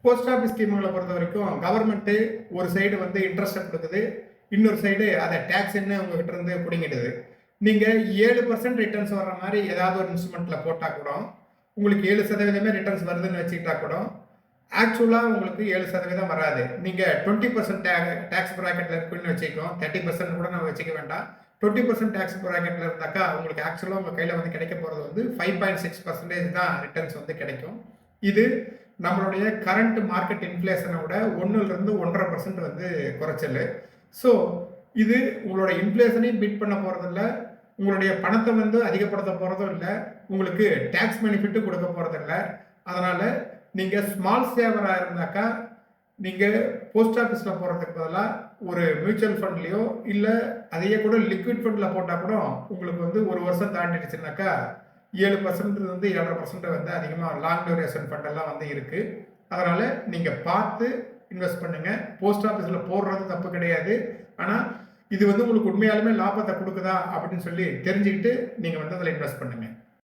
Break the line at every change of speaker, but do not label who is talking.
Post office ஸ்கீம்களை பொறுத்த வரைக்கும் government ஒரு சைடு வந்து இன்ட்ரெஸ்ட்டை கொடுக்குது, இன்னொரு சைடு அதை டேக்ஸ்ன்னு உங்ககிட்ட இருந்து பிடிங்கிடுது. நீங்கள் 7% ரிட்டர்ன்ஸ் வர்ற மாதிரி ஏதாவது ஒரு இன்ஸ்ட்ருமெண்ட்டில் போட்டால் கூட உங்களுக்கு 7% ரிட்டர்ன்ஸ் வருதுன்னு வச்சுக்கிட்டா கூட ஆக்சுவலாக உங்களுக்கு 7% வராது. நீங்கள் 20% டேக்ஸ் ப்ராக்கெட்டில் இருக்குன்னு வச்சுக்கோம், 30% கூட நம்ம வச்சுக்க வேண்டாம். 20% டேக்ஸ் ப்ராக்கெட்டில் இருந்தாக்கா உங்களுக்கு ஆக்சுவலாக உங்கள் கையில் வந்து கிடைக்க போகிறது வந்து 5.6% தான் ரிட்டர்ன்ஸ் வந்து கிடைக்கும். இது நம்மளுடைய கரண்ட் மார்க்கெட் இன்ஃப்ளேஷனை விட 1லிருந்து 1.5% வந்து குறைச்சல். ஸோ இது உங்களோட இன்ஃப்ளேஷனையும் பீட் பண்ண போகிறதில்ல, உங்களுடைய பணத்தை வந்து அதிகப்படுத்த போகிறதும் இல்லை, உங்களுக்கு டேக்ஸ் பெனிஃபிட்டும் கொடுக்க போகிறதில்ல. அதனால் நீங்கள் ஸ்மால் சேவராக இருந்தாக்கா நீங்கள் போஸ்ட் ஆஃபீஸில் போகிறதுக்கு பதிலாக ஒரு மியூச்சுவல் ஃபண்ட்லேயோ இல்லை அதையே கூட லிக்விட் ஃபண்டில் போட்டால் கூட உங்களுக்கு வந்து ஒரு வருஷம் தாண்டிடுச்சுனாக்கா 7% வந்து 7.5% வந்து அதிகமாக லாங் டியூரேஷன் ஃபண்டெல்லாம் வந்து இருக்குது. அதனால் நீங்கள் பார்த்து இன்வெஸ்ட் பண்ணுங்கள். போஸ்ட் ஆஃபீஸில் போடுறது தப்பு கிடையாது. ஆனால் இது வந்து உங்களுக்கு உண்மையாலுமே லாபத்தை கொடுக்குதா அப்படின்னு சொல்லி தெரிஞ்சுக்கிட்டு நீங்கள் வந்து அதில் இன்வெஸ்ட் பண்ணுங்கள்.